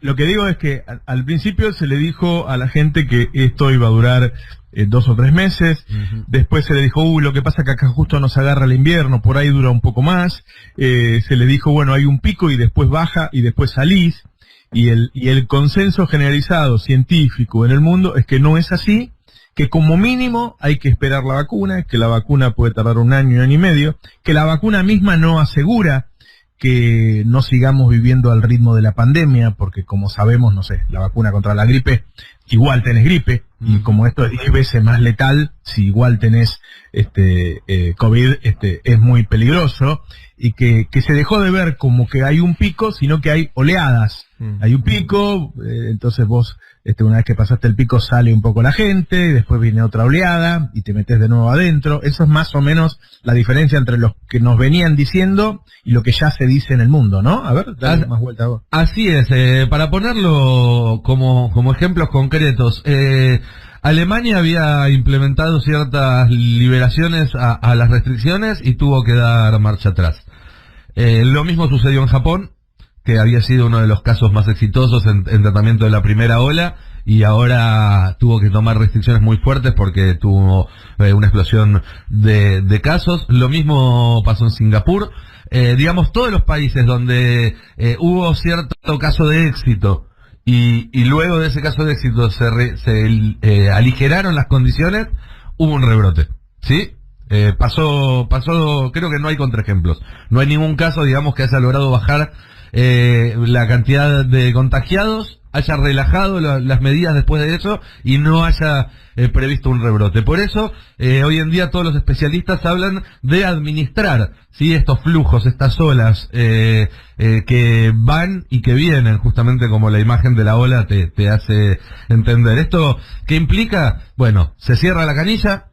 Lo que digo es que al principio se le dijo a la gente que esto iba a durar 2 o 3 meses. Después se le dijo, lo que pasa que acá justo nos agarra el invierno, por ahí dura un poco más. Se le dijo, bueno, hay un pico y después baja y después salís. Y el consenso generalizado científico en el mundo es que no es así, que como mínimo hay que esperar la vacuna, que la vacuna puede tardar 1 año, 1 año y medio, que la vacuna misma no asegura que no sigamos viviendo al ritmo de la pandemia, porque como sabemos, no sé, la vacuna contra la gripe, igual tenés gripe, y como esto es 10 veces más letal, si igual tenés COVID, es muy peligroso, y que se dejó de ver como que hay un pico, sino que hay oleadas. Hay un pico, entonces vos, una vez que pasaste el pico, sale un poco la gente, y después viene otra oleada, y te metes de nuevo adentro. Eso es más o menos la diferencia entre lo que nos venían diciendo y lo que ya se dice en el mundo, ¿no? A ver, dale más vuelta a vos. Así es, para ponerlo como ejemplos concretos, Alemania había implementado ciertas liberaciones a las restricciones y tuvo que dar marcha atrás. Lo mismo sucedió en Japón, que había sido uno de los casos más exitosos en tratamiento de la primera ola, y ahora tuvo que tomar restricciones muy fuertes porque tuvo una explosión de casos. Lo mismo pasó en Singapur. Digamos, todos los países donde hubo cierto caso de éxito y luego de ese caso de éxito se aligeraron las condiciones, hubo un rebrote, ¿sí? Pasó, creo que no hay contraejemplos. No hay ningún caso, digamos, que haya logrado bajar la cantidad de contagiados, haya relajado las medidas después de eso y no haya previsto un rebrote. Por eso, hoy en día todos los especialistas hablan de administrar, ¿sí?, estos flujos, estas olas que van y que vienen, justamente como la imagen de la ola te hace entender. ¿Esto qué implica? Bueno, se cierra la canilla.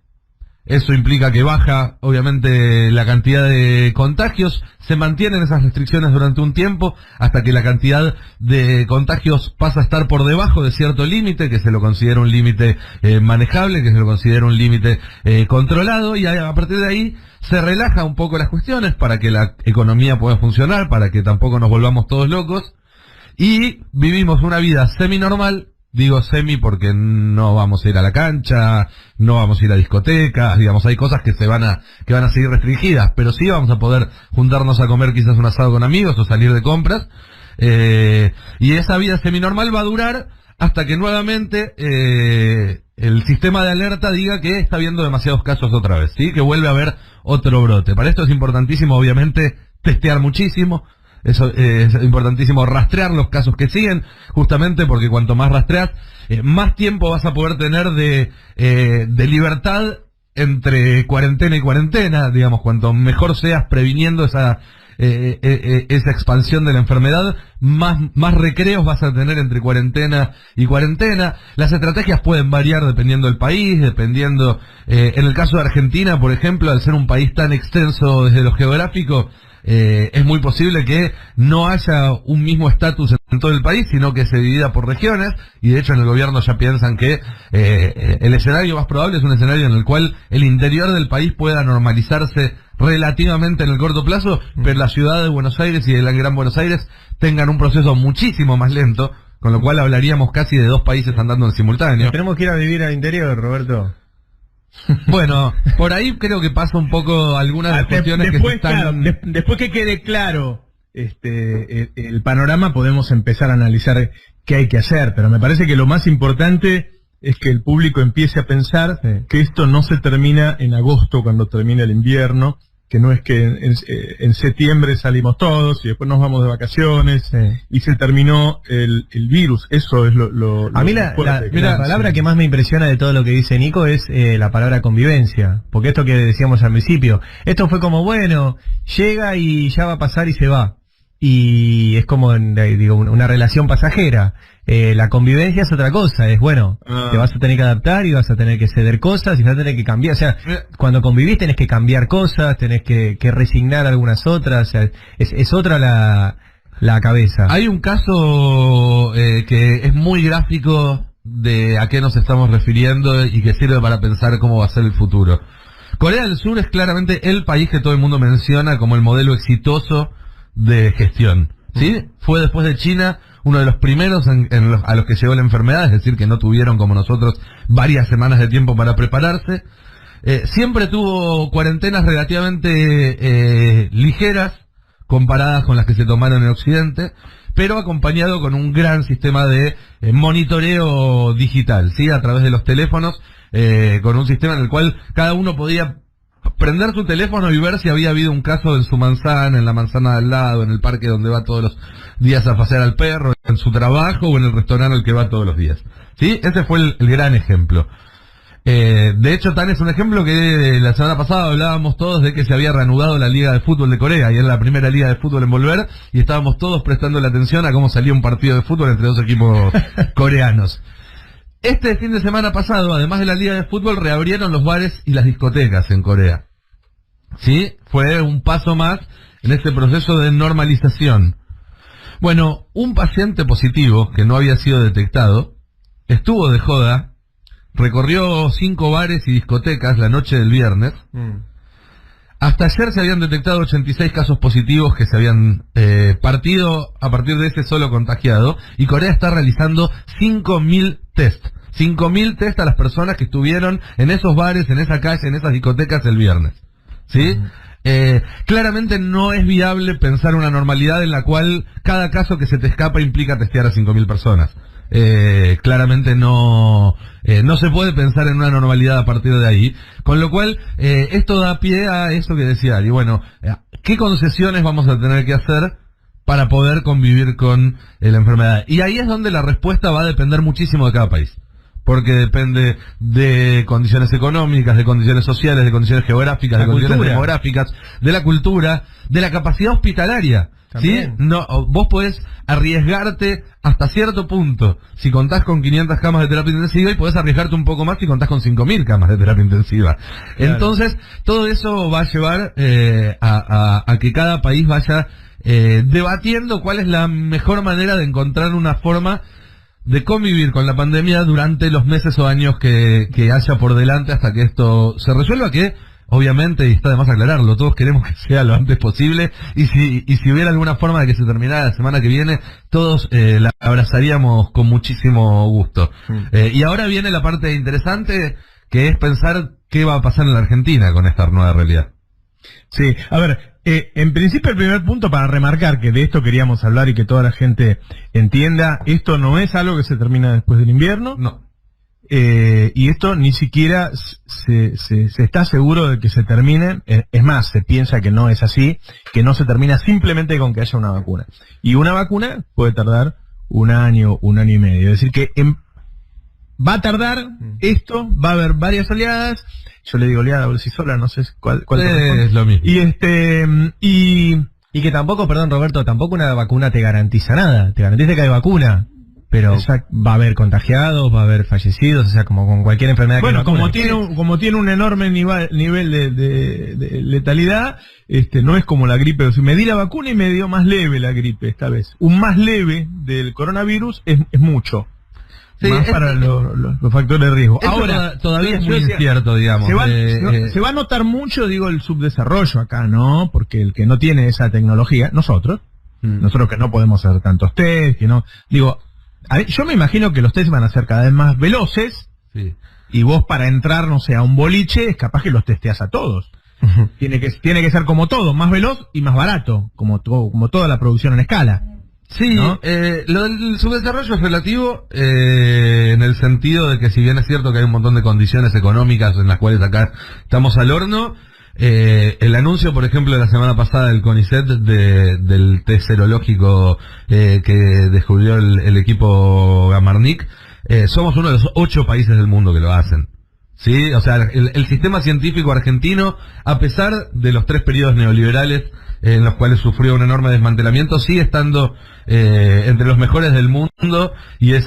Eso implica que baja, obviamente, la cantidad de contagios, se mantienen esas restricciones durante un tiempo, hasta que la cantidad de contagios pasa a estar por debajo de cierto límite, que se lo considera un límite manejable, que se lo considera un límite controlado, y a partir de ahí se relaja un poco las cuestiones para que la economía pueda funcionar, para que tampoco nos volvamos todos locos, y vivimos una vida semi-normal. Digo semi porque no vamos a ir a la cancha, no vamos a ir a discotecas, digamos, hay cosas que van a seguir restringidas, pero sí vamos a poder juntarnos a comer quizás un asado con amigos o salir de compras, y esa vida semi-normal va a durar hasta que nuevamente el sistema de alerta diga que está habiendo demasiados casos otra vez, ¿sí?, que vuelve a haber otro brote. Para esto es importantísimo, obviamente, testear muchísimo. Eso es importantísimo, rastrear los casos que siguen, justamente porque cuanto más rastreas, más tiempo vas a poder tener de libertad entre cuarentena y cuarentena, digamos, cuanto mejor seas previniendo esa expansión de la enfermedad, más recreos vas a tener entre cuarentena y cuarentena. Las estrategias pueden variar dependiendo del país, dependiendo, en el caso de Argentina, por ejemplo, al ser un país tan extenso desde lo geográfico, es muy posible que no haya un mismo estatus en todo el país, sino que se divida por regiones, y de hecho en el gobierno ya piensan que el escenario más probable es un escenario en el cual el interior del país pueda normalizarse relativamente en el corto plazo, pero la ciudad de Buenos Aires y el Gran Buenos Aires tengan un proceso muchísimo más lento, con lo cual hablaríamos casi de 2 países andando en simultáneo. Tenemos que ir a vivir al interior, Roberto. Bueno, por ahí creo que pasa un poco algunas de las cuestiones después, que están... Claro, después que quede claro el panorama, podemos empezar a analizar qué hay que hacer, pero me parece que lo más importante es que el público empiece a pensar que esto no se termina en agosto, cuando termina el invierno, que no es que en septiembre salimos todos y después nos vamos de vacaciones y se terminó el virus. Eso es lo a mí la palabra que más me impresiona de todo lo que dice Nico es la palabra convivencia, porque esto que decíamos al principio, esto fue como, bueno, llega y ya va a pasar y se va, y es como, digo, una relación pasajera. La convivencia es otra cosa, es bueno, te vas a tener que adaptar y vas a tener que ceder cosas y vas a tener que cambiar, o sea, cuando convivís tenés que cambiar cosas, tenés que resignar algunas otras, o sea, es otra la cabeza. Hay un caso que es muy gráfico de a qué nos estamos refiriendo y que sirve para pensar cómo va a ser el futuro. Corea del Sur es claramente el país que todo el mundo menciona como el modelo exitoso de gestión. ¿sí? Fue después de China uno de los primeros a los que llegó la enfermedad, es decir, que no tuvieron como nosotros varias semanas de tiempo para prepararse. Siempre tuvo cuarentenas relativamente ligeras comparadas con las que se tomaron en Occidente, pero acompañado con un gran sistema de monitoreo digital, ¿sí? A través de los teléfonos, con un sistema en el cual cada uno podía prender su teléfono y ver si había habido un caso en su manzana, en la manzana de al lado, en el parque donde va todos los días a pasear al perro, en su trabajo o en el restaurante al que va todos los días. ¿Sí? Ese fue el gran ejemplo. De hecho, tan es un ejemplo que la semana pasada hablábamos todos de que se había reanudado la Liga de Fútbol de Corea, y era la primera liga de fútbol en volver, y estábamos todos prestando la atención a cómo salía un partido de fútbol entre dos equipos coreanos. Este fin de semana pasado, además de la Liga de Fútbol, reabrieron los bares y las discotecas en Corea. ¿Sí? Fue un paso más en este proceso de normalización. Bueno, un paciente positivo que no había sido detectado estuvo de joda, recorrió 5 bares y discotecas la noche del viernes. Hasta ayer se habían detectado 86 casos positivos que se habían partido a partir de ese solo contagiado, y Corea está realizando 5.000 test. 5.000 test a las personas que estuvieron en esos bares, en esa calle, en esas discotecas el viernes. ¿Sí? Claramente no es viable pensar una normalidad en la cual cada caso que se te escapa implica testear a 5.000 personas. Claramente no se puede pensar en una normalidad a partir de ahí, con lo cual esto da pie a eso que decía Ari. Bueno, ¿qué concesiones vamos a tener que hacer para poder convivir con la enfermedad? Y ahí es donde la respuesta va a depender muchísimo de cada país, porque depende de condiciones económicas, de condiciones sociales, de condiciones geográficas, de condiciones demográficas, de la cultura, de la capacidad hospitalaria. ¿Sí? No, vos podés arriesgarte hasta cierto punto si contás con 500 camas de terapia intensiva, y podés arriesgarte un poco más si contás con 5.000 camas de terapia intensiva. Claro. Entonces, todo eso va a llevar a que cada país vaya debatiendo cuál es la mejor manera de encontrar una forma de convivir con la pandemia durante los meses o años que haya por delante hasta que esto se resuelva, que obviamente, y está de más aclararlo, todos queremos que sea lo antes posible, y si hubiera alguna forma de que se terminara la semana que viene, todos la abrazaríamos con muchísimo gusto. Y ahora viene la parte interesante, que es pensar qué va a pasar en la Argentina con esta nueva realidad. Sí, a ver, en principio el primer punto para remarcar que de esto queríamos hablar y que toda la gente entienda, esto no es algo que se termina después del invierno. No. Y esto ni siquiera se está seguro de que se termine. Es más, se piensa que no es así, que no se termina simplemente con que haya una vacuna. Y una vacuna puede tardar 1 año, 1 año y medio. Es decir que va a tardar esto, va a haber varias oleadas. Yo le digo oleada, por si sola, no sé cuál es lo mismo. Y que tampoco, perdón Roberto, tampoco una vacuna te garantiza nada. Te garantiza que hay vacuna, pero va a haber contagiados, va a haber fallecidos, o sea, como con cualquier enfermedad. Bueno, como tiene un enorme nivel de letalidad, no es como la gripe. O sea, me di la vacuna y me dio más leve la gripe esta vez. Un más leve del coronavirus es mucho. Sí, más para los factores de riesgo. Ahora, todavía es muy incierto, digamos. Se va a notar mucho, digo, el subdesarrollo acá, ¿no? Porque el que no tiene esa tecnología, nosotros que no podemos hacer tantos test, que no, digo, yo me imagino que los test van a ser cada vez más veloces, sí. Y vos para entrar, no sé, a un boliche, es capaz que los testeas a todos. Tiene que ser como todo, más veloz y más barato, como toda la producción en escala. Sí, ¿no? Lo del subdesarrollo es relativo en el sentido de que, si bien es cierto que hay un montón de condiciones económicas en las cuales acá estamos al horno, el anuncio, por ejemplo, de la semana pasada del CONICET del test serológico que descubrió el equipo Gamarnik, somos uno de los 8 países del mundo que lo hacen. Sí, o sea, el sistema científico argentino, a pesar de los 3 periodos neoliberales en los cuales sufrió un enorme desmantelamiento, sigue estando entre los mejores del mundo, y es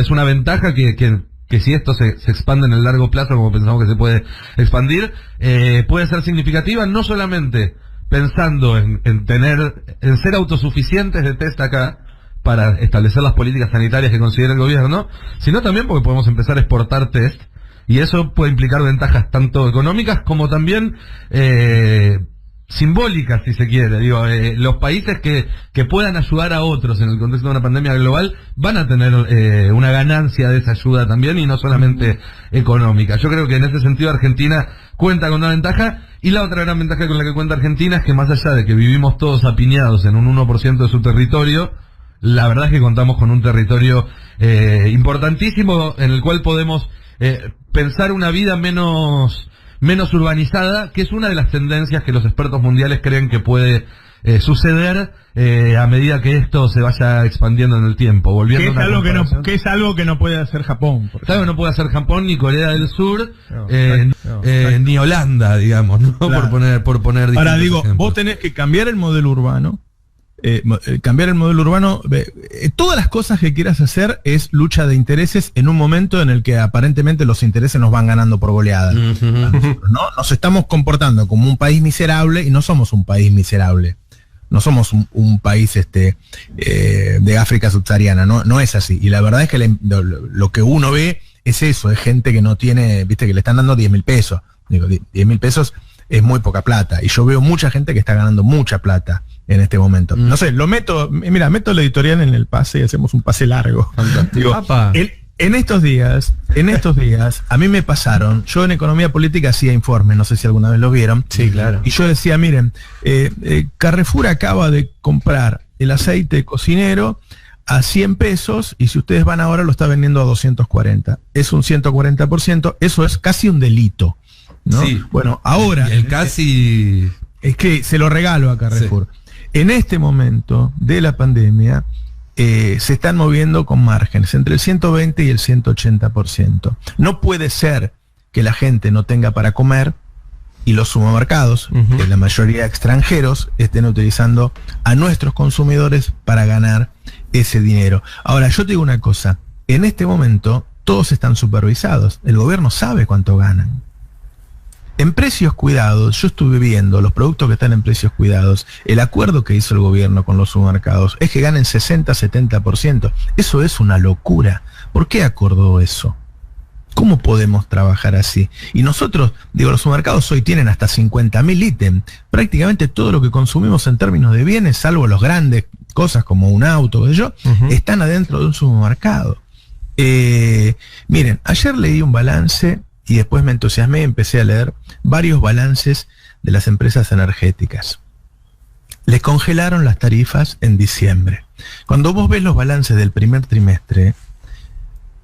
una ventaja que si esto se expande en el largo plazo, como pensamos que se puede expandir, puede ser significativa, no solamente pensando en ser autosuficientes de test acá, para establecer las políticas sanitarias que considera el gobierno, sino también porque podemos empezar a exportar test, y eso puede implicar ventajas tanto económicas como también simbólicas, si se quiere. Digo, los países que puedan ayudar a otros en el contexto de una pandemia global van a tener una ganancia de esa ayuda también, y no solamente económica. Yo creo que en ese sentido Argentina cuenta con una ventaja, y la otra gran ventaja con la que cuenta Argentina es que, más allá de que vivimos todos apiñados en un 1% de su territorio, la verdad es que contamos con un territorio importantísimo en el cual podemos pensar una vida menos urbanizada, que es una de las tendencias que los expertos mundiales creen que puede suceder a medida que esto se vaya expandiendo en el tiempo. Volviendo que es algo que no puede hacer Japón. Claro, no puede hacer Japón, ni Corea del Sur, no, ni Holanda, digamos, ¿no? Claro. por poner Ahora digo, ejemplos. vos tenés que cambiar el modelo urbano. Todas las cosas que quieras hacer es lucha de intereses en un momento en el que aparentemente los intereses nos van ganando por goleada. ¿No? Nos estamos comportando como un país miserable, y no somos un país miserable. No somos un país de África subsahariana, no es así. Y la verdad es que lo que uno ve es eso, es gente que no tiene, viste, que le están dando 10.000 pesos. Digo, 10.000 pesos es muy poca plata, y yo veo mucha gente que está ganando mucha plata en este momento. No sé, meto la editorial en el pase y hacemos un pase largo. Digo, en estos días, a mí me pasaron, yo en economía política hacía informes, no sé si alguna vez los vieron. Sí, claro. Y yo decía, miren, Carrefour acaba de comprar el aceite cocinero a 100 pesos, y si ustedes van ahora lo está vendiendo a 240. Es un 140%, eso es casi un delito, ¿no? Sí. Bueno, ahora... Y el casi... Es que se lo regalo a Carrefour. Sí. En este momento de la pandemia se están moviendo con márgenes entre el 120 y el 180%. No puede ser que la gente no tenga para comer y los supermercados, que la mayoría extranjeros, estén utilizando a nuestros consumidores para ganar ese dinero. Ahora, yo te digo una cosa, en este momento todos están supervisados, el gobierno sabe cuánto ganan. En precios cuidados, yo estuve viendo los productos que están en precios cuidados, el acuerdo que hizo el gobierno con los supermercados es que ganen 60-70%. Eso es una locura. ¿Por qué acordó eso? ¿Cómo podemos trabajar así? Y nosotros, digo, los supermercados hoy tienen hasta 50.000 ítems. Prácticamente todo lo que consumimos en términos de bienes, salvo los grandes cosas como un auto, qué sé yo, están adentro de un supermercado. Miren, ayer leí un balance y después me entusiasmé y empecé a leer varios balances de las empresas energéticas. Les congelaron las tarifas en diciembre. Cuando vos ves los balances del primer trimestre,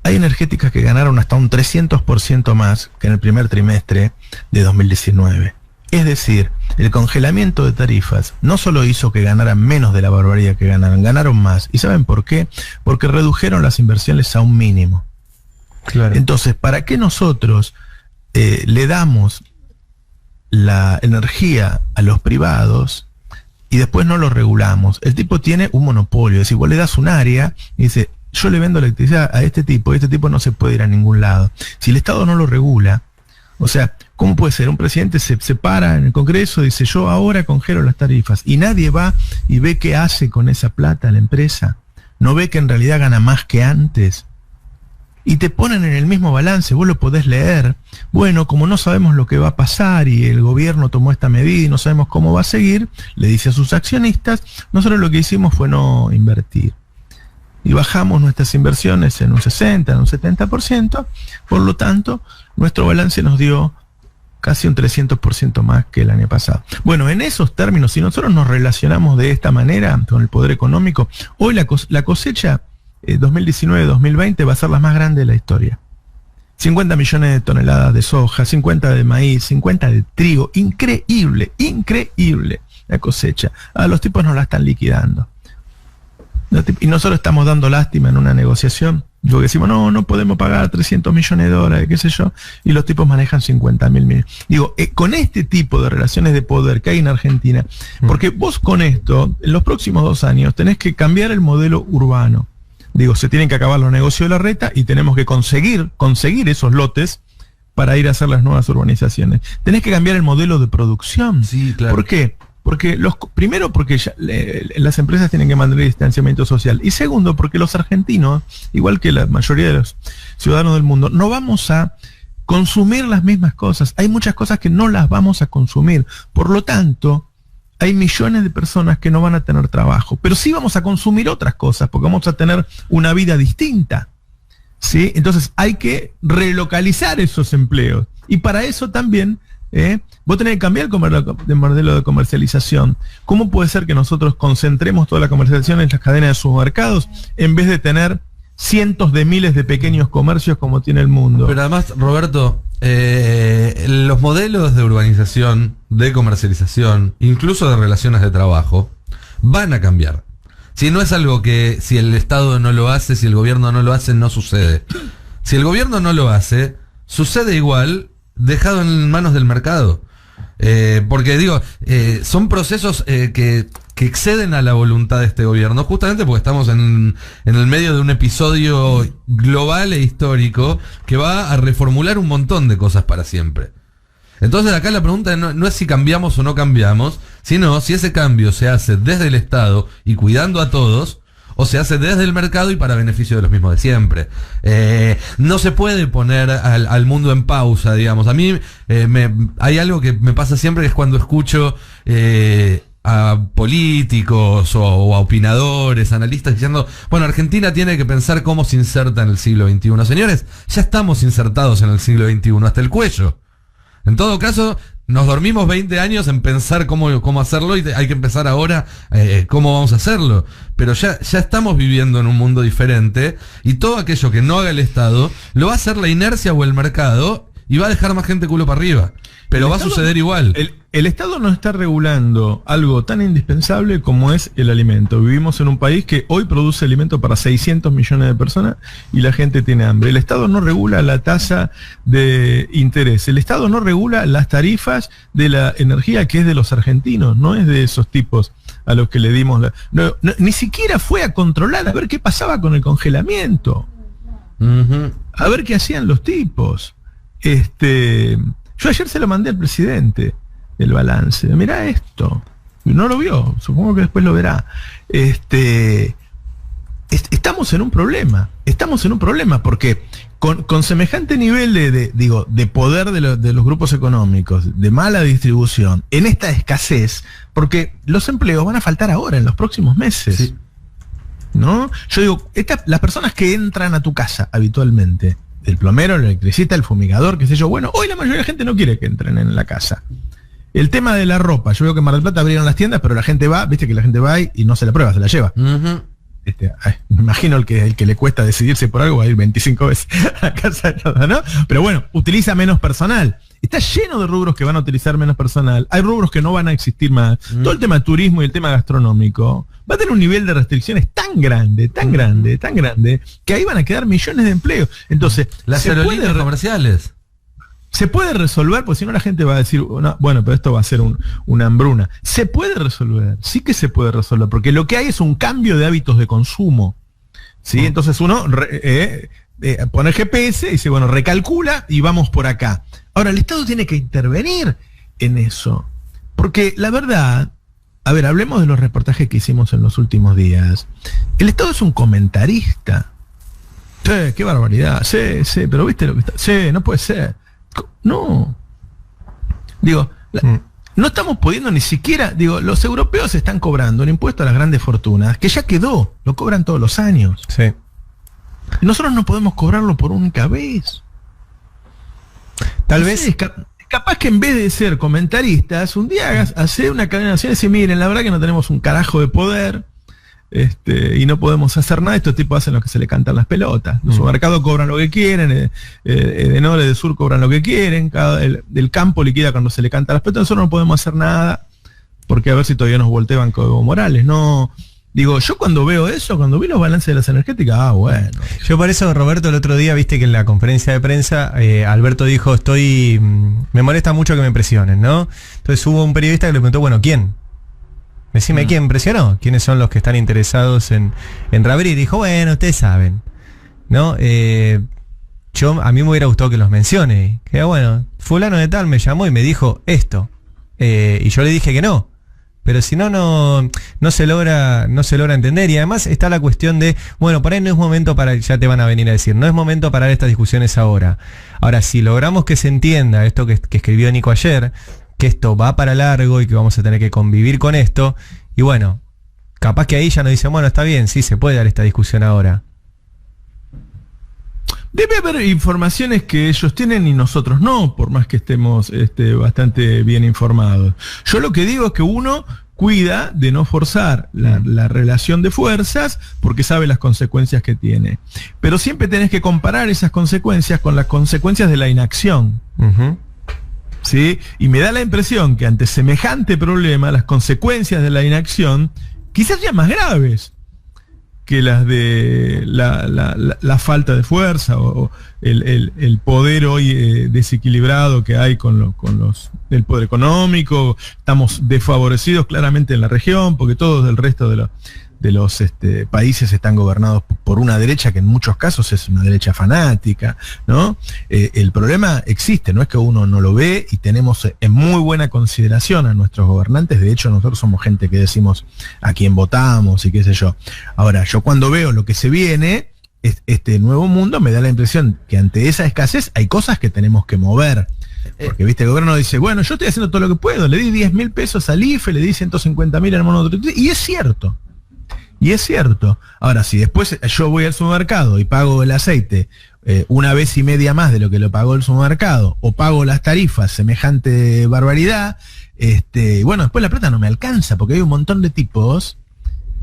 hay energéticas que ganaron hasta un 300% más que en el primer trimestre de 2019. Es decir, el congelamiento de tarifas no solo hizo que ganaran menos de la barbaridad que ganaron, ganaron más. ¿Y saben por qué? Porque redujeron las inversiones a un mínimo. Claro. Entonces, ¿para qué nosotros le damos la energía a los privados y después no lo regulamos? El tipo tiene un monopolio, es decir, vos le das un área y dice, yo le vendo electricidad a este tipo y este tipo no se puede ir a ningún lado. Si el Estado no lo regula, o sea, ¿cómo puede ser? Un presidente se para en el Congreso y dice, yo ahora congelo las tarifas, y nadie va y ve qué hace con esa plata la empresa. No ve que en realidad gana más que antes. Y te ponen en el mismo balance, vos lo podés leer. Bueno, como no sabemos lo que va a pasar y el gobierno tomó esta medida y no sabemos cómo va a seguir, le dice a sus accionistas, nosotros lo que hicimos fue no invertir. Y bajamos nuestras inversiones en un 60, en un 70%, por lo tanto, nuestro balance nos dio casi un 300% más que el año pasado. Bueno, en esos términos, si nosotros nos relacionamos de esta manera con el poder económico, hoy la cosecha 2019-2020 va a ser la más grande de la historia. 50 millones de toneladas de soja, 50 de maíz, 50 de trigo. Increíble, increíble la cosecha. A los tipos nos la están liquidando. Y nosotros estamos dando lástima en una negociación. Porque decimos, no podemos pagar 300 millones de dólares, qué sé yo. Y los tipos manejan 50.000 millones. Digo, con este tipo de relaciones de poder que hay en Argentina, porque vos con esto, en los próximos 2 años, tenés que cambiar el modelo urbano. Digo, se tienen que acabar los negocios de la reta y tenemos que conseguir esos lotes para ir a hacer las nuevas urbanizaciones. Tenés que cambiar el modelo de producción. Sí, claro. ¿Por qué? Porque primero porque las empresas tienen que mantener distanciamiento social. Y segundo, porque los argentinos, igual que la mayoría de los ciudadanos del mundo, no vamos a consumir las mismas cosas. Hay muchas cosas que no las vamos a consumir. Por lo tanto, hay millones de personas que no van a tener trabajo, pero sí vamos a consumir otras cosas, porque vamos a tener una vida distinta, ¿sí? Entonces hay que relocalizar esos empleos, y para eso también vos tenés que cambiar el modelo de comercialización. ¿Cómo puede ser que nosotros concentremos toda la comercialización en las cadenas de supermercados en vez de tener cientos de miles de pequeños comercios como tiene el mundo? Pero además, Roberto, los modelos de urbanización, de comercialización, incluso de relaciones de trabajo, van a cambiar. Si no es algo que si el Estado no lo hace, si el gobierno no lo hace, no sucede. Si el gobierno no lo hace, sucede igual, dejado en manos del mercado. Porque digo, son procesos que exceden a la voluntad de este gobierno, justamente porque estamos en el medio de un episodio global e histórico que va a reformular un montón de cosas para siempre. Entonces acá la pregunta no es si cambiamos o no cambiamos, sino si ese cambio se hace desde el Estado y cuidando a todos, o se hace desde el mercado y para beneficio de los mismos de siempre. No se puede poner al mundo en pausa, digamos. A mí hay algo que me pasa siempre, que es cuando escucho a políticos o a opinadores, analistas diciendo, bueno, Argentina tiene que pensar cómo se inserta en el siglo XXI. Señores, ya estamos insertados en el siglo XXI, hasta el cuello. En todo caso, nos dormimos 20 años en pensar cómo hacerlo, y hay que empezar ahora cómo vamos a hacerlo. Pero ya estamos viviendo en un mundo diferente, y todo aquello que no haga el Estado lo va a hacer la inercia o el mercado, y va a dejar más gente culo para arriba. Pero va a suceder igual. El Estado no está regulando algo tan indispensable como es el alimento. Vivimos en un país que hoy produce alimento para 600 millones de personas y la gente tiene hambre. El Estado no regula la tasa de interés. El Estado no regula las tarifas de la energía, que es de los argentinos, no es de esos tipos a los que le dimos ni siquiera fue a controlar, a ver qué pasaba con el congelamiento. A ver qué hacían los tipos. Yo ayer se lo mandé al presidente, el balance. Mirá esto. No lo vio, supongo que después lo verá. Estamos en un problema. Estamos en un problema porque con semejante nivel de poder de los grupos económicos, de mala distribución, en esta escasez, porque los empleos van a faltar ahora, en los próximos meses. Sí. ¿No? Yo digo, las personas que entran a tu casa habitualmente, el plomero, el electricista, el fumigador, qué sé yo. Bueno, hoy la mayoría de la gente no quiere que entren en la casa. El tema de la ropa. Yo veo que en Mar del Plata abrieron las tiendas, pero la gente va, viste que la gente va y no se la prueba, se la lleva. Me imagino el que le cuesta decidirse por algo va a ir 25 veces a casa, ¿no? Pero bueno, utiliza menos personal. Está lleno de rubros que van a utilizar menos personal. Hay rubros que no van a existir más. Todo el tema de turismo y el tema gastronómico va a tener un nivel de restricciones tan grande, que ahí van a quedar millones de empleos. Entonces, las aerolíneas comerciales se puede resolver, porque si no la gente va a decir, no, bueno, pero esto va a ser una hambruna. Se puede resolver, sí que se puede resolver, porque lo que hay es un cambio de hábitos de consumo. ¿Sí? Entonces uno pone el GPS y dice, bueno, recalcula y vamos por acá. Ahora, el Estado tiene que intervenir en eso, porque la verdad, a ver, hablemos de los reportajes que hicimos en los últimos días. El Estado es un comentarista. Sí, qué barbaridad. Sí, pero viste lo que está. Sí, no puede ser. No. Digo, no estamos pudiendo ni siquiera, los europeos están cobrando un impuesto a las grandes fortunas, que ya quedó, lo cobran todos los años. Sí. Nosotros no podemos cobrarlo por única vez. Tal vez... Capaz que en vez de ser comentaristas, un día hacer una cadena nacional y decir, miren, la verdad que no tenemos un carajo de poder, y no podemos hacer nada, estos tipos hacen lo que se le cantan las pelotas. Los supermercados cobran lo que quieren, de norte, de sur cobran lo que quieren, del campo liquida cuando se le canta las pelotas, nosotros no podemos hacer nada, porque a ver si todavía nos voltean con Evo Morales, no... Digo, yo cuando veo eso, cuando vi los balances de las energéticas, bueno. Yo por eso, Roberto, el otro día, viste que en la conferencia de prensa, Alberto dijo, me molesta mucho que me presionen, ¿no? Entonces hubo un periodista que le preguntó, bueno, ¿quién? Decime, ¿quién presionó? ¿Quiénes son los que están interesados en reabrir? Y dijo, bueno, ustedes saben, ¿no? A mí me hubiera gustado que los mencione. Que bueno, fulano de tal me llamó y me dijo esto. Y yo le dije que no. Pero si no se logra entender. Y además está la cuestión de, bueno, por ahí no es momento para, ya te van a venir a decir, no es momento para estas discusiones ahora. Ahora, si logramos que se entienda esto que escribió Nico ayer, que esto va para largo y que vamos a tener que convivir con esto. Y bueno, capaz que ahí ya nos dicen, bueno, está bien, sí, se puede dar esta discusión ahora. Debe haber informaciones que ellos tienen y nosotros no, por más que estemos bastante bien informados. Yo lo que digo es que uno cuida de no forzar la relación de fuerzas porque sabe las consecuencias que tiene. Pero siempre tenés que comparar esas consecuencias con las consecuencias de la inacción. ¿Sí? Y me da la impresión que ante semejante problema, las consecuencias de la inacción quizás sean más graves que las de la falta de fuerza o el poder hoy desequilibrado que hay con el poder económico. Estamos desfavorecidos claramente en la región porque todos el resto de los países están gobernados por una derecha que en muchos casos es una derecha fanática, ¿no? El problema existe, no es que uno no lo ve y tenemos en muy buena consideración a nuestros gobernantes. De hecho, nosotros somos gente que decimos a quién votamos y qué sé yo. Ahora, yo cuando veo lo que se viene, este nuevo mundo, me da la impresión que ante esa escasez hay cosas que tenemos que mover. Porque, viste, el gobierno dice, bueno, yo estoy haciendo todo lo que puedo, le di 10.000 pesos al IFE, le di 150.000 al monotributo, y es cierto. Y es cierto. Ahora, si después yo voy al supermercado y pago el aceite una vez y media más de lo que lo pagó el supermercado, o pago las tarifas, semejante barbaridad, bueno, después la plata no me alcanza, porque hay un montón de tipos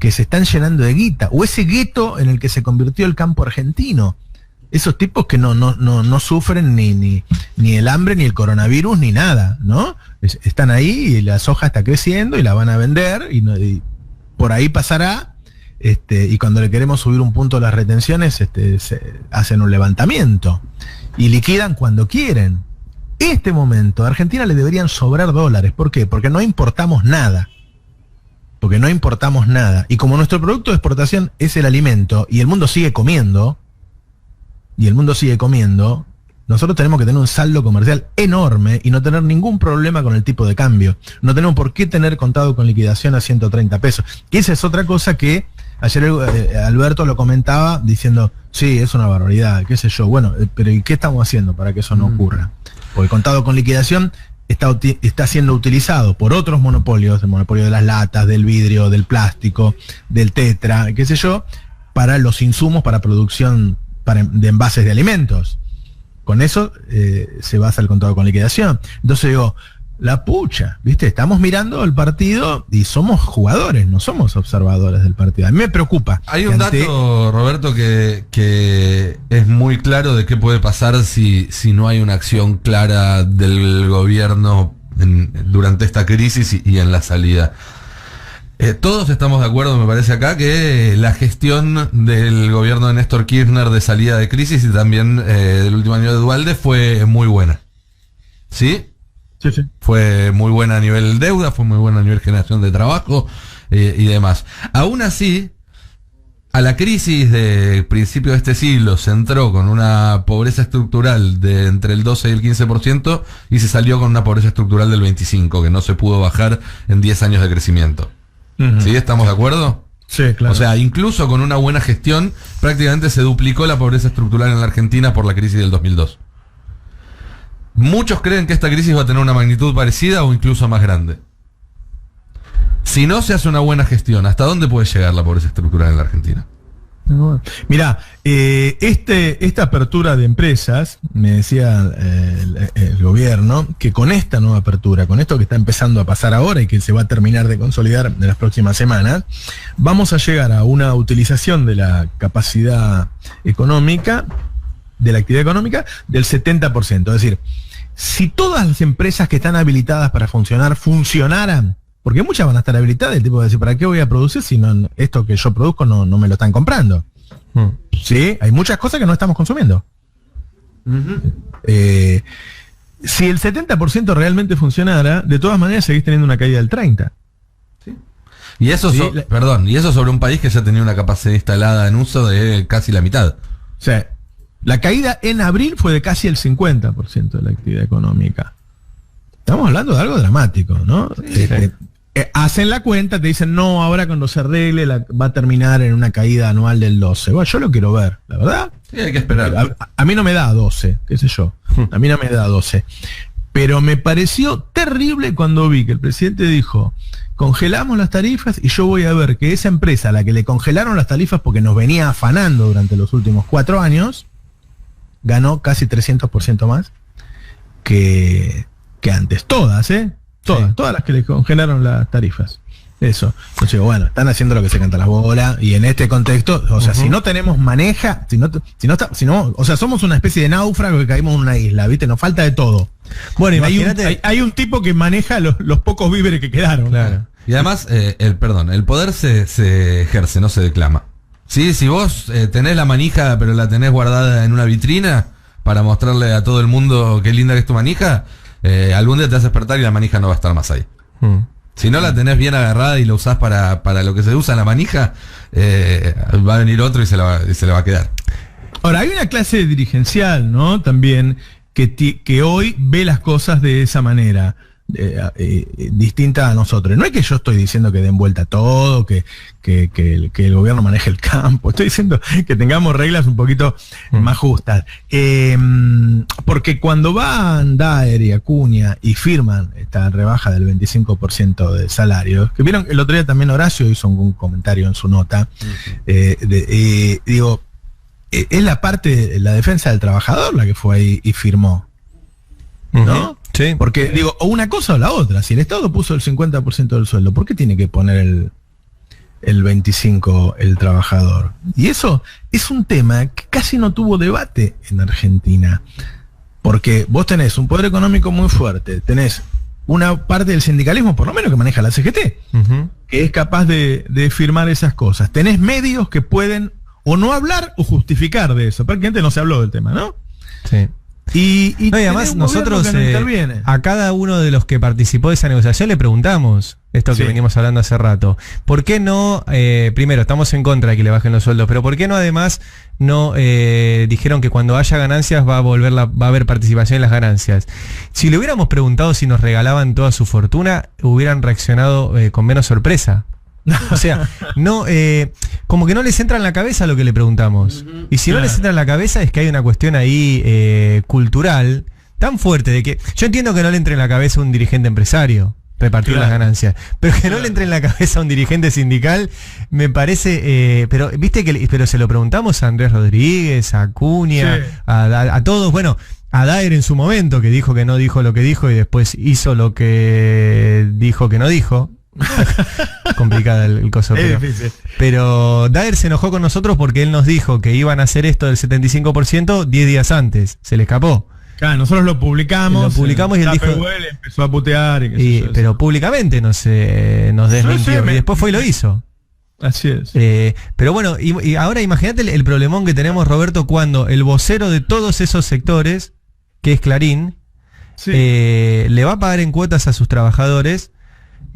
que se están llenando de guita, o ese gueto en el que se convirtió el campo argentino. Esos tipos que no sufren ni el hambre, ni el coronavirus, ni nada, ¿no? Están ahí y la soja está creciendo y la van a vender y por ahí pasará. Y cuando le queremos subir un punto a las retenciones, se hacen un levantamiento y liquidan cuando quieren. Este momento, a Argentina le deberían sobrar dólares. ¿Por qué? Porque no importamos nada. Y como nuestro producto de exportación es el alimento y el mundo sigue comiendo, nosotros tenemos que tener un saldo comercial enorme y no tener ningún problema con el tipo de cambio. No tenemos por qué tener contado con liquidación a 130 pesos. Y esa es otra cosa que ayer Alberto lo comentaba diciendo, sí, es una barbaridad, qué sé yo. Bueno, pero ¿y qué estamos haciendo para que eso no ocurra? Porque el contado con liquidación está siendo utilizado por otros monopolios, el monopolio de las latas, del vidrio, del plástico, del tetra, qué sé yo, para los insumos para producción de envases de alimentos. Con eso se basa el contado con liquidación. Entonces digo, la pucha, ¿viste? Estamos mirando el partido y somos jugadores, no somos observadores del partido. A mí me preocupa. Hay un dato, Roberto, que es muy claro de qué puede pasar si no hay una acción clara del gobierno durante esta crisis y en la salida. Todos estamos de acuerdo, me parece acá, que la gestión del gobierno de Néstor Kirchner de salida de crisis y también del último año de Duhalde fue muy buena. ¿Sí? Sí, sí. Fue muy buena a nivel deuda, fue muy buena a nivel generación de trabajo y demás. Aún así, a la crisis de principio de este siglo se entró con una pobreza estructural de entre el 12 y el 15% y se salió con una pobreza estructural del 25%, que no se pudo bajar en 10 años de crecimiento. ¿Sí? ¿Estamos de acuerdo? Sí, claro. O sea, incluso con una buena gestión, prácticamente se duplicó la pobreza estructural en la Argentina por la crisis del 2002. Muchos creen que esta crisis va a tener una magnitud parecida o incluso más grande. Si no se hace una buena gestión, ¿hasta dónde puede llegar la pobreza estructural en la Argentina? Mirá, esta apertura de empresas, me decía el gobierno, que con esta nueva apertura, con esto que está empezando a pasar ahora y que se va a terminar de consolidar en las próximas semanas, vamos a llegar a una utilización de la capacidad económica, de la actividad económica, del 70%. Es decir, si todas las empresas que están habilitadas para funcionar, funcionaran, porque muchas van a estar habilitadas, el tipo va a decir, ¿para qué voy a producir si no, esto que yo produzco no me lo están comprando? Sí, hay muchas cosas que no estamos consumiendo. Si el 70% realmente funcionara, de todas maneras seguís teniendo una caída del 30%. ¿Sí? Y eso, sí, y eso sobre un país que ya tenía una capacidad instalada en uso de casi la mitad. O sea, la caída en abril fue de casi el 50% de la actividad económica. Estamos hablando de algo dramático, ¿no? Sí, sí. Hacen la cuenta, te dicen, no, ahora cuando se arregle va a terminar en una caída anual del 12%. Bueno, yo lo quiero ver, la verdad. Sí, hay que esperar. A mí no me da 12, qué sé yo. A mí no me da 12. Pero me pareció terrible cuando vi que el presidente dijo, congelamos las tarifas y yo voy a ver que esa empresa a la que le congelaron las tarifas porque nos venía afanando durante los últimos 4 años, ganó casi 300% más que antes. Todas, todas las que le congelaron las tarifas. Eso. Entonces, bueno, están haciendo lo que se canta las bolas y en este contexto, o sea, si no tenemos maneja, o sea, somos una especie de náufrago que caímos en una isla, ¿viste? Nos falta de todo. Bueno, imagínate, hay un tipo que maneja los pocos víveres que quedaron. Claro. Y además, el poder se ejerce, no se declama. Sí, si vos tenés la manija, pero la tenés guardada en una vitrina para mostrarle a todo el mundo qué linda que es tu manija, algún día te vas a despertar y la manija no va a estar más ahí. Si no la tenés bien agarrada y la usás para lo que se usa en la manija, va a venir otro y se la va a quedar. Ahora, hay una clase dirigencial, ¿no? También que hoy ve las cosas de esa manera, distinta a nosotros. No es que yo estoy diciendo que den vuelta todo, que el gobierno maneje el campo. Estoy diciendo que tengamos reglas un poquito más justas. Porque cuando van Daer y Acuña y firman esta rebaja del 25% de salarios, que vieron, el otro día también Horacio hizo un comentario en su nota, digo, es la parte, la defensa del trabajador la que fue ahí y firmó, ¿no? Sí. Porque, digo, o una cosa o la otra. Si el Estado puso el 50% del sueldo, ¿por qué tiene que poner el 25% el trabajador? Y eso es un tema que casi no tuvo debate en Argentina. Porque vos tenés un poder económico muy fuerte, tenés una parte del sindicalismo, por lo menos que maneja la CGT, que es capaz de firmar esas cosas. Tenés medios que pueden o no hablar o justificar de eso. Prácticamente no se habló del tema, ¿no? Sí. Y además nosotros a cada uno de los que participó de esa negociación le preguntamos esto que venimos hablando hace rato. ¿Por qué no, primero, estamos en contra de que le bajen los sueldos, pero por qué no además dijeron que cuando haya ganancias va a haber participación en las ganancias? Si le hubiéramos preguntado si nos regalaban toda su fortuna, hubieran reaccionado con menos sorpresa. O sea, no, como que no les entra en la cabeza lo que le preguntamos. Y si no les entra en la cabeza es que hay una cuestión ahí cultural tan fuerte de que yo entiendo que no le entre en la cabeza a un dirigente empresario repartir las ganancias, pero que no le entre en la cabeza a un dirigente sindical me parece, pero viste que pero se lo preguntamos a Andrés Rodríguez, a Acuña, a todos, bueno, a Daer en su momento, que dijo que no dijo lo que dijo y después hizo lo que dijo que no dijo. Complicada el coso, pero Daer se enojó con nosotros porque él nos dijo que iban a hacer esto del 75% 10 días antes, se le escapó. Claro, nosotros lo publicamos y él dijo, empezó a putear pero públicamente nos desmintió y después fue y lo hizo. Así es. Pero bueno, y ahora imagínate el problemón que tenemos, Roberto, cuando el vocero de todos esos sectores, que es Clarín, le va a pagar en cuotas a sus trabajadores,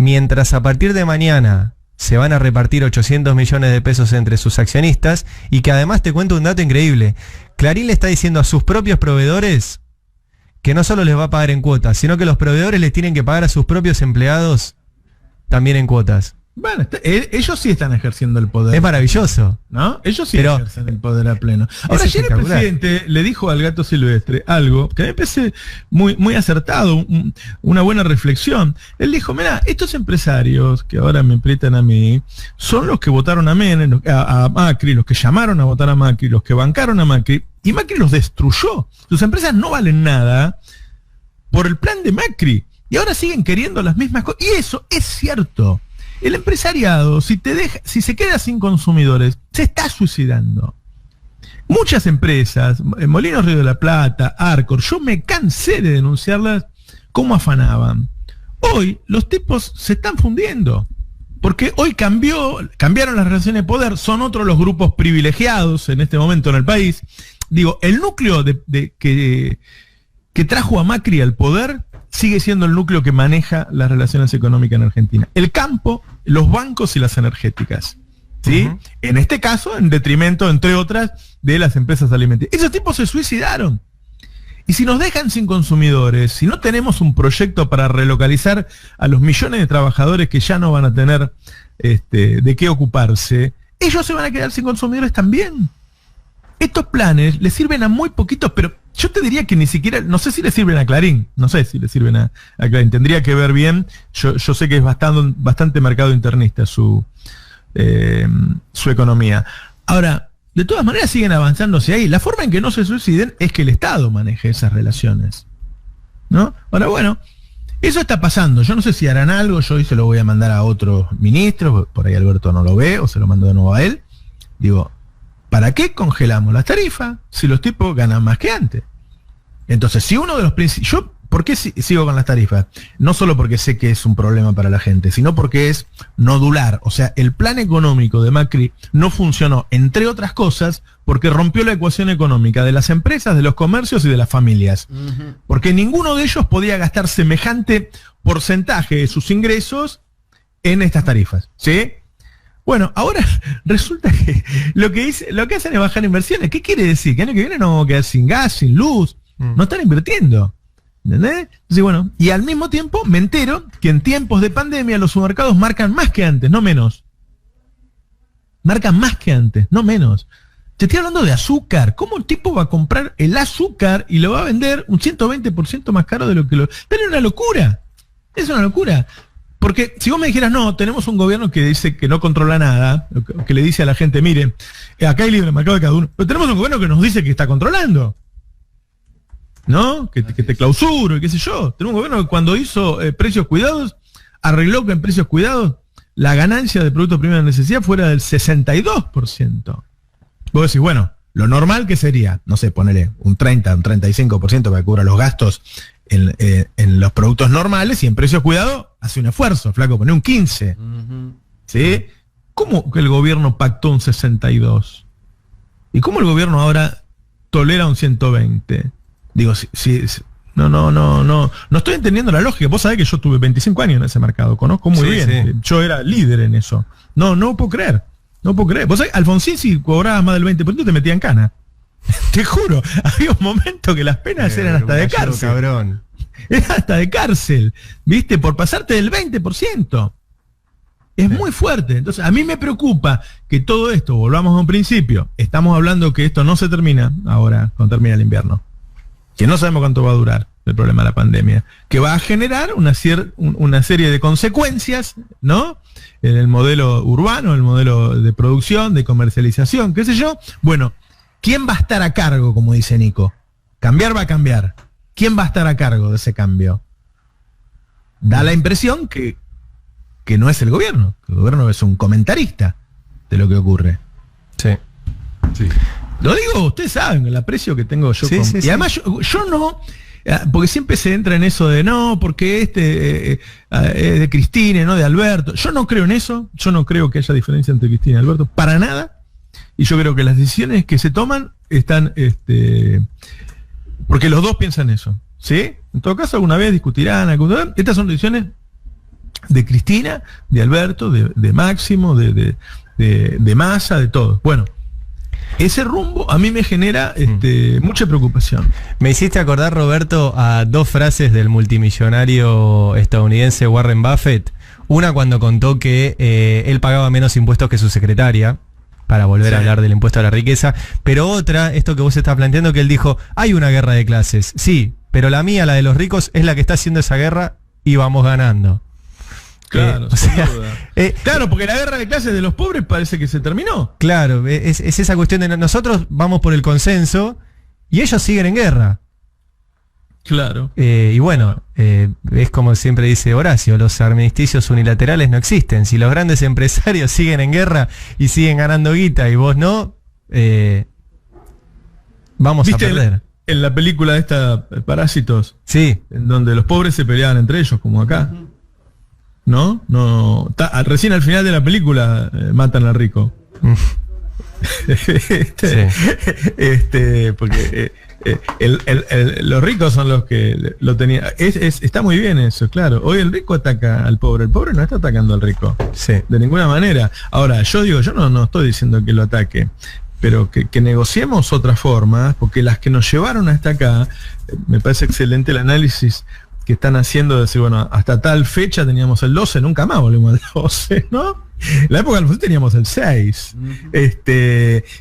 mientras a partir de mañana se van a repartir 800 millones de pesos entre sus accionistas, y que además te cuento un dato increíble. Clarín le está diciendo a sus propios proveedores que no solo les va a pagar en cuotas, sino que los proveedores les tienen que pagar a sus propios empleados también en cuotas. Bueno, ellos sí están ejerciendo el poder. Es maravilloso, ¿no? Ellos sí ejercen el poder a pleno. Ahora, ayer el presidente le dijo al Gato Silvestre algo que me parece muy acertado, una buena reflexión. Él dijo, mira, estos empresarios que ahora me aprietan a mí, son los que votaron a Macri, los que llamaron a votar a Macri, los que bancaron a Macri, y Macri los destruyó. Sus empresas no valen nada por el plan de Macri, y ahora siguen queriendo las mismas cosas. Y eso es cierto. El empresariado, si se queda sin consumidores, se está suicidando. Muchas empresas, Molinos Río de la Plata, Arcor, yo me cansé de denunciarlas cómo afanaban. Hoy los tipos se están fundiendo, porque hoy cambiaron las relaciones de poder, son otros los grupos privilegiados en este momento en el país. Digo, el núcleo que trajo a Macri al poder sigue siendo el núcleo que maneja las relaciones económicas en Argentina. El campo, los bancos y las energéticas. ¿Sí? En este caso, en detrimento, entre otras, de las empresas alimenticias. Esos tipos se suicidaron. Y si nos dejan sin consumidores, si no tenemos un proyecto para relocalizar a los millones de trabajadores que ya no van a tener de qué ocuparse, ellos se van a quedar sin consumidores también. Estos planes les sirven a muy poquitos, pero yo te diría que ni siquiera, no sé si le sirven a Clarín, no sé si le sirven a Clarín, tendría que ver bien, yo sé que es bastante mercado internista su economía. Ahora, de todas maneras siguen avanzando hacia ahí. La forma en que no se suiciden es que el Estado maneje esas relaciones, ¿no? Ahora, bueno, eso está pasando. Yo no sé si harán algo, yo hoy se lo voy a mandar a otros ministros, por ahí Alberto no lo ve, o se lo mando de nuevo a él. Digo, ¿para qué congelamos las tarifas si los tipos ganan más que antes? Entonces, si uno de los principios... Yo, ¿por qué sigo con las tarifas? No solo porque sé que es un problema para la gente, sino porque es nodular. O sea, el plan económico de Macri no funcionó, entre otras cosas, porque rompió la ecuación económica de las empresas, de los comercios y de las familias. Porque ninguno de ellos podía gastar semejante porcentaje de sus ingresos en estas tarifas, ¿sí? Bueno, ahora resulta que lo que hacen es bajar inversiones. ¿Qué quiere decir? Que el año que viene nos vamos a quedar sin gas, sin luz. No están invirtiendo. ¿Entendés? Entonces, bueno, y al mismo tiempo me entero que en tiempos de pandemia los supermercados marcan más que antes, no menos. Marcan más que antes, no menos. Te estoy hablando de azúcar. ¿Cómo un tipo va a comprar el azúcar y lo va a vender un 120% más caro de lo que lo... Es una locura. Es una locura. Porque si vos me dijeras, no, tenemos un gobierno que dice que no controla nada, que le dice a la gente, mire, acá hay libre mercado de cada uno, pero tenemos un gobierno que nos dice que está controlando, ¿no? Que te clausuro y qué sé yo. Tenemos un gobierno que cuando hizo precios cuidados, arregló que en precios cuidados la ganancia de productos de primera necesidad fuera del 62%. Vos decís, bueno, lo normal que sería, no sé, ponele un 30, un 35% para que cubra los gastos en los productos normales, y en precios cuidados hace un esfuerzo, flaco, pone un 15. ¿Sí? ¿Cómo que el gobierno pactó un 62? ¿Y cómo el gobierno ahora tolera un 120? Digo, no estoy entendiendo la lógica. Vos sabés que yo tuve 25 años en ese mercado, conozco muy bien. Sí. Yo era líder en eso. No puedo creer. No puedo creer. Vos sabés, Alfonsín, si cobrabas más del 20%, te metía en cana. Te juro, había un momento que las penas eran hasta de cárcel. Cabrón. Era hasta de cárcel, ¿viste? Por pasarte del 20%. Es muy fuerte. Entonces, a mí me preocupa que todo esto, volvamos a un principio, estamos hablando que esto no se termina ahora, cuando termina el invierno. Que no sabemos cuánto va a durar el problema de la pandemia. Que va a generar una serie de consecuencias, ¿no? En el modelo urbano, el modelo de producción, de comercialización, qué sé yo. Bueno, ¿quién va a estar a cargo, como dice Nico? Cambiar va a cambiar. ¿Quién va a estar a cargo de ese cambio? Da la impresión que no es el gobierno. El gobierno es un comentarista de lo que ocurre. Sí. Lo digo, ustedes saben el aprecio que tengo yo. Y además yo no, porque siempre se entra en eso de no, porque es de Cristina, no de Alberto. Yo no creo en eso. Yo no creo que haya diferencia entre Cristina y Alberto, para nada. Y yo creo que las decisiones que se toman están, porque los dos piensan eso, ¿sí? En todo caso, alguna vez discutirán. Estas son decisiones de Cristina, de Alberto, de Máximo, de Massa, de todo. Bueno, ese rumbo a mí me genera mucha preocupación. Me hiciste acordar, Roberto, a dos frases del multimillonario estadounidense Warren Buffett. Una cuando contó que él pagaba menos impuestos que su secretaria, para volver a hablar del impuesto a la riqueza. Pero otra, esto que vos estás planteando, que él dijo, hay una guerra de clases, sí, pero la mía, la de los ricos, es la que está haciendo esa guerra y vamos ganando. Claro, claro, porque la guerra de clases de los pobres parece que se terminó. Claro, es esa cuestión de nosotros vamos por el consenso y ellos siguen en guerra. Claro. Y bueno, es como siempre dice Horacio, los armisticios unilaterales no existen. Si los grandes empresarios siguen en guerra y siguen ganando guita y vos no, vamos a perder. En la película esta, Parásitos, sí, en donde los pobres se peleaban entre ellos, como acá. ¿No? Recién al final de la película matan al rico. Porque los ricos son los que lo tenían. Está muy bien eso, claro. Hoy el rico ataca al pobre. El pobre no está atacando al rico. Sí. De ninguna manera. Ahora, yo no estoy diciendo que lo ataque, pero que negociemos otras formas, porque las que nos llevaron hasta acá, me parece excelente el análisis que están haciendo de decir, bueno, hasta tal fecha teníamos el 12, nunca más volvimos al 12, ¿no? En la época del 12 teníamos el 6.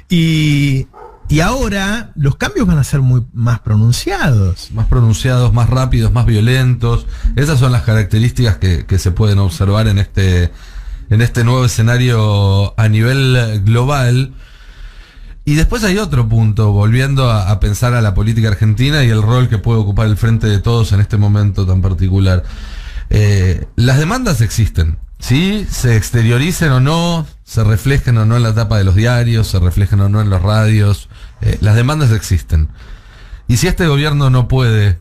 Y Y ahora los cambios van a ser más pronunciados. Más pronunciados, más rápidos, más violentos. Esas son las características que se pueden observar en este nuevo escenario a nivel global. Y después hay otro punto, volviendo a pensar a la política argentina y el rol que puede ocupar el Frente de Todos en este momento tan particular. Las demandas existen, ¿sí? Se exterioricen o no, se reflejen o no en la tapa de los diarios, se reflejen o no en los radios, las demandas existen. Y si este gobierno no puede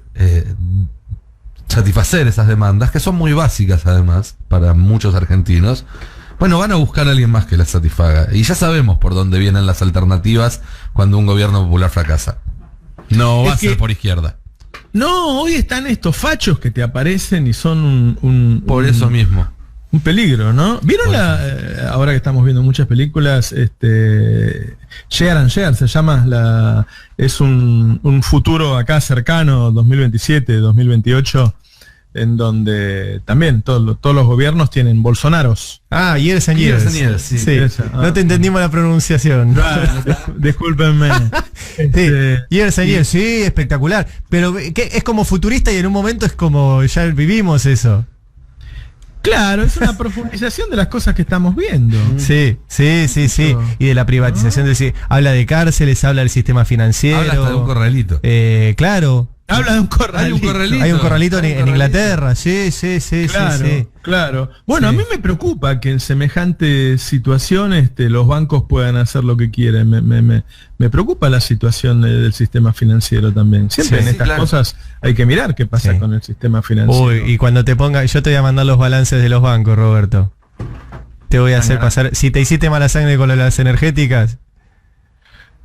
satisfacer esas demandas, que son muy básicas además para muchos argentinos, bueno, van a buscar a alguien más que las satisfaga. Y ya sabemos por dónde vienen las alternativas cuando un gobierno popular fracasa. No va a ser por izquierda. No, hoy están estos fachos que te aparecen y son por eso mismo. Un peligro, ¿no? ¿Vieron ahora que estamos viendo muchas películas, Share and Share se llama, es un futuro acá cercano, 2027, 2028, en donde también todos los gobiernos tienen Bolsonaros. Ah, Years and Years. Sí. No te entendimos la pronunciación. Discúlpenme. Years and Years, sí, espectacular. Pero ¿qué? Es como futurista y en un momento es como ya vivimos eso. Claro, es una profundización de las cosas que estamos viendo. Sí. Y de la privatización, habla de cárceles, habla del sistema financiero. Habla hasta de un corralito. Claro. Habla de un corralito. Hay un corralito en Inglaterra, sí. Claro. Bueno, a mí me preocupa que en semejante situación los bancos puedan hacer lo que quieren. Me preocupa la situación del sistema financiero también. Siempre en estas cosas hay que mirar qué pasa con el sistema financiero. Uy, y cuando te ponga, yo te voy a mandar los balances de los bancos, Roberto. Te voy a hacer pasar, si te hiciste mala sangre con las energéticas.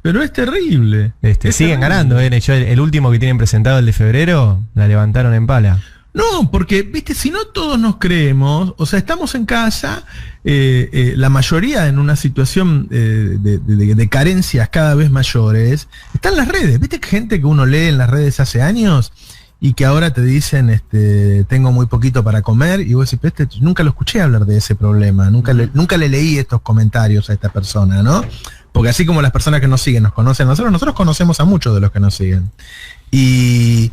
Pero es terrible. Siguen ganando, el último que tienen presentado, el de febrero, la levantaron en pala. No, porque, viste, si no todos nos creemos, o sea, estamos en casa, la mayoría en una situación de carencias cada vez mayores, están las redes. Viste que gente que uno lee en las redes hace años y que ahora te dicen, tengo muy poquito para comer, y vos decís, pero nunca lo escuché hablar de ese problema, nunca le leí estos comentarios a esta persona, ¿no? Porque así como las personas que nos siguen nos conocen a nosotros conocemos a muchos de los que nos siguen. Y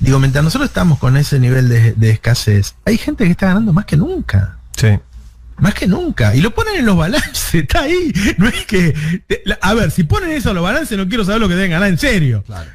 digo, mientras nosotros estamos con ese nivel de escasez, hay gente que está ganando más que nunca. Sí. Más que nunca. Y lo ponen en los balances, está ahí. No es que... A ver, si ponen eso en los balances, no quiero saber lo que deben ganar en serio. Claro.